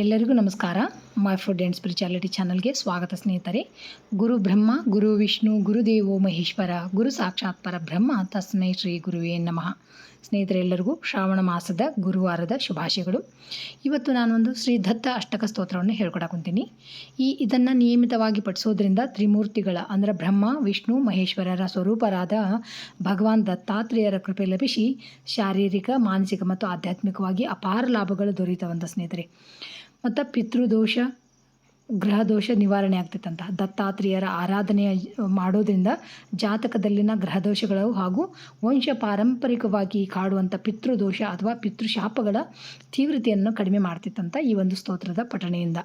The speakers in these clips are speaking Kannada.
ಎಲ್ಲರಿಗೂ ನಮಸ್ಕಾರ. ಮೈ ಫುಡ್ ಆ್ಯಂಡ್ ಸ್ಪಿರಿಚುಯಾಲಿಟಿ ಚಾನಲ್ಗೆ ಸ್ವಾಗತ ಸ್ನೇಹಿತರೆ. ಗುರು ಬ್ರಹ್ಮ, ಗುರು ವಿಷ್ಣು, ಗುರುದೇವೋ ಮಹೇಶ್ವರ, ಗುರು ಸಾಕ್ಷಾತ್ ಪರಬ್ರಹ್ಮ, ತಸ್ಮೈ ಶ್ರೀ ಗುರುವೇ ನಮಃ. ಸ್ನೇಹಿತರೆ, ಎಲ್ಲರಿಗೂ ಶ್ರಾವಣ ಮಾಸದ ಗುರುವಾರದ ಶುಭಾಶಯಗಳು. ಇವತ್ತು ನಾನೊಂದು ಶ್ರೀ ದತ್ತ ಅಷ್ಟಕ ಸ್ತೋತ್ರವನ್ನು ಹೇಳ್ಕೊಡಕೊಂತೀನಿ. ಇದನ್ನು ನಿಯಮಿತವಾಗಿ ಪಠಿಸೋದ್ರಿಂದ ತ್ರಿಮೂರ್ತಿಗಳ ಅಂದರೆ ಬ್ರಹ್ಮ, ವಿಷ್ಣು, ಮಹೇಶ್ವರರ ಸ್ವರೂಪರಾದ ಭಗವಾನ್ ದತ್ತಾತ್ರೇಯರ ಕೃಪೆ ಲಭಿಸಿ ಶಾರೀರಿಕ, ಮಾನಸಿಕ ಮತ್ತು ಆಧ್ಯಾತ್ಮಿಕವಾಗಿ ಅಪಾರ ಲಾಭಗಳು ದೊರೆಯುತ್ತವಂತ ಸ್ನೇಹಿತರೆ. ಮತ್ತು ಪಿತೃದೋಷ, ಗ್ರಹದೋಷ ನಿವಾರಣೆ ಆಗ್ತೈತಂತ. ದತ್ತಾತ್ರೇಯರ ಆರಾಧನೆ ಮಾಡೋದ್ರಿಂದ ಜಾತಕದಲ್ಲಿನ ಗ್ರಹದೋಷಗಳು ಹಾಗೂ ವಂಶ ಪಾರಂಪರಿಕವಾಗಿ ಕಾಡುವಂಥ ಪಿತೃದೋಷ ಅಥವಾ ಪಿತೃಶಾಪಗಳ ತೀವ್ರತೆಯನ್ನು ಕಡಿಮೆ ಮಾಡ್ತಿತ್ತಂತ ಈ ಒಂದು ಸ್ತೋತ್ರದ ಪಠಣೆಯಿಂದ.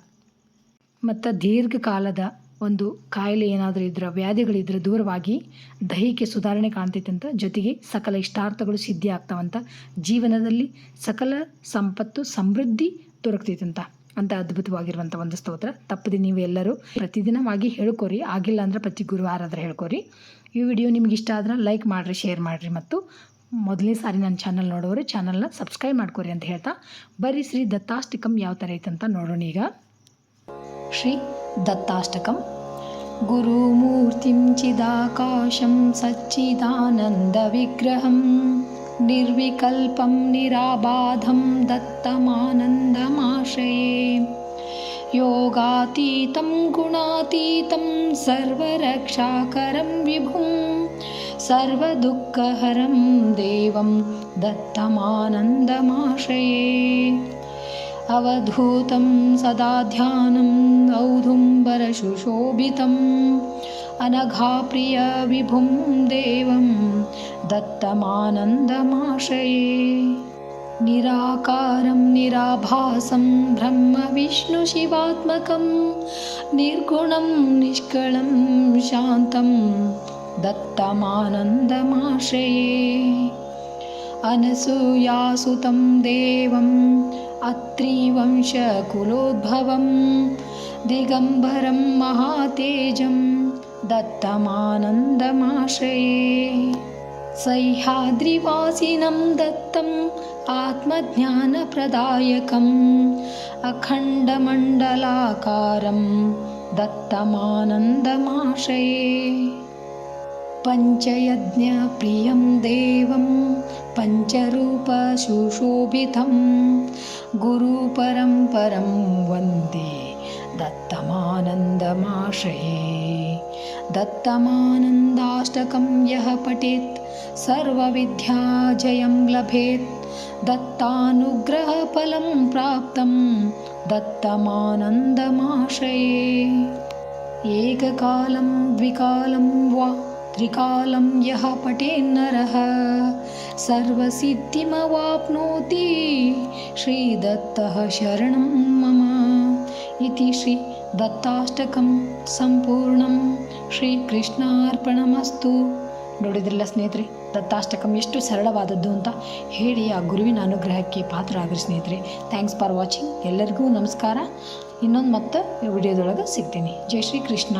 ಮತ್ತು ದೀರ್ಘಕಾಲದ ಒಂದು ಕಾಯಿಲೆ ಏನಾದರೂ ಇದ್ರೆ, ವ್ಯಾಧಿಗಳಿದ್ರೆ ದೂರವಾಗಿ ದೈಹಿಕ ಸುಧಾರಣೆ ಕಾಣ್ತೈತಂತ. ಜೊತೆಗೆ ಸಕಲ ಇಷ್ಟಾರ್ಥಗಳು ಸಿದ್ಧಿ ಆಗ್ತಾವಂತ. ಜೀವನದಲ್ಲಿ ಸಕಲ ಸಂಪತ್ತು ಸಮೃದ್ಧಿ ದೊರಕ್ತೈತಂತ. ಅಂತ ಅದ್ಭುತವಾಗಿರುವಂಥ ಒಂದು ಸ್ತೋತ್ರ. ತಪ್ಪದೆ ನೀವು ಎಲ್ಲರೂ ಪ್ರತಿದಿನವಾಗಿ ಹೇಳ್ಕೊರಿ. ಆಗಿಲ್ಲ ಅಂದರೆ ಪ್ರತಿ ಗುರುವಾರಾದ್ರೆ ಹೇಳ್ಕೊರಿ. ಈ ವಿಡಿಯೋ ನಿಮ್ಗೆ ಇಷ್ಟ ಆದ್ರೆ ಲೈಕ್ ಮಾಡಿರಿ, ಶೇರ್ ಮಾಡಿರಿ, ಮತ್ತು ಮೊದಲನೇ ಸಾರಿ ನನ್ನ ಚಾನಲ್ ನೋಡೋರು ಚಾನಲ್ನ ಸಬ್ಸ್ಕ್ರೈಬ್ ಮಾಡ್ಕೊರಿ ಅಂತ ಹೇಳ್ತಾ, ಬರೀ ಶ್ರೀ ದತ್ತಾಷ್ಟಕಂ ಯಾವ ಥರ ಐತಂತ ನೋಡೋಣ ಈಗ. ಶ್ರೀ ದತ್ತಾಷ್ಟಕಂ. ಗುರುಮೂರ್ತಿಂ ಚಿದಾಕಾಶಂ ಸಚ್ಚಿದಾನಂದ ವಿಗ್ರಹಂ ನಿರ್ವಿಕಲ್ಪಂ ನಿರಾಬಾಧಂ ದತ್ತಮಾನಂದಮಾಶ್ರಯೇ. ಯೋಗಾತೀತಂ ಗುಣಾತೀತಂ ಸರ್ವರಕ್ಷಾಕರಂ ವಿಭುಂ ಸರ್ವದುಃಖಹರಂ ದೇವಂ ದತ್ತಮಾನಂದಮಾಶ್ರಯೇ. ಅವಧೂತಂ ಸದಾ ಧ್ಯಾನಂ ಔದುಂಬರಶುಶೋಭಿತಂ ಅನಘಾಪ್ರಿಯ ವಿಭುಂ ದೇವಂ ದತ್ತಮಾನಂದಮಾಶ್ರಯೇ. ನಿರಾಕಾರಂ ನಿರಾಭಾಸಂ ಬ್ರಹ್ಮ ವಿಷ್ಣು ಶಿವಾತ್ಮಕಂ ನಿರ್ಗುಣಂ ನಿಷ್ಕಳಂ ಶಾಂತಂ ದತ್ತಮಾನಂದಮಾಶ್ರಯೇ. ಅನಸೂಯಾಸುತಂ ದೇವಂ ಅತ್ರಿವಂಶಕುಲೋದ್ಭವಂ ದಿಗಂಬರಂ ಮಹಾತೇಜಂ ದತ್ತಮಾನಂದಮಾಶ್ರಯೇ. ಸಹ್ಯಾದ್ರಿವಾಸಿನಂ ದತ್ತಂ ಆತ್ಮಜ್ಞಾನಪ್ರದಾಯಕಂ ಅಖಂಡಮಂಡಲಾಕಾರಂ ದತ್ತಮಾನಂದಮಾಶ್ರಯೇ. ಪಂಚಯಜ್ಞಪ್ರಿಯಂ ದೇವಂ ಪಂಚರೂಪಸುಶೋಭಿತಂ ಗುರುಪರಂಪರಂ ವಂದೇ ದತ್ತಮಾನಂದಮಾಶ್ರಯೇ. ದತ್ತಮಾನಂದಾಷ್ಟಕಂ ಯಃ ಪಠೇತ್ ಸರ್ವವಿದ್ಯಾಜಯಂ ಲಭೇತ್ ದತ್ತಾನುಗ್ರಹಫಲಂ ಪ್ರಾಪ್ತಂ ದತ್ತಮಾನಂದಮಾಶ್ರಯೇ. ಏಕಕಾಲಂ ದ್ವಿಕಾಲಂ ವಾ ತ್ರಿಕಾಲಂ ಯಃ ಪಠೇನ್ನರಃ ಸರ್ವಸಿದ್ಧಿಮವಾಪ್ನೋತಿ ಶ್ರೀದತ್ತಃ ಶರಣಂ ಮಮ. ಇತಿ ಶ್ರೀ ದತ್ತಾಷ್ಟಕಂ ಸಂಪೂರ್ಣಂ. ಶ್ರೀಕೃಷ್ಣಾರ್ಪಣಮಸ್ತು. ನೋಡಿದ್ರಲ್ಲ ಸ್ನೇಹಿತರೆ, ದತ್ತಾಷ್ಟಕಂ ಎಷ್ಟು ಸರಳವಾದದ್ದು ಅಂತ ಹೇಳಿ ಆ ಗುರುವಿನ ಅನುಗ್ರಹಕ್ಕೆ ಪಾತ್ರ ಆಗಿರಿ ಸ್ನೇಹಿತರೆ. Thanks for watching. ಎಲ್ಲರಿಗೂ ನಮಸ್ಕಾರ. ಇನ್ನೊಂದು ಮತ್ತೆ ವಿಡಿಯೋದೊಳಗೆ ಸಿಗ್ತೀನಿ. ಜೈ ಶ್ರೀ ಕೃಷ್ಣ.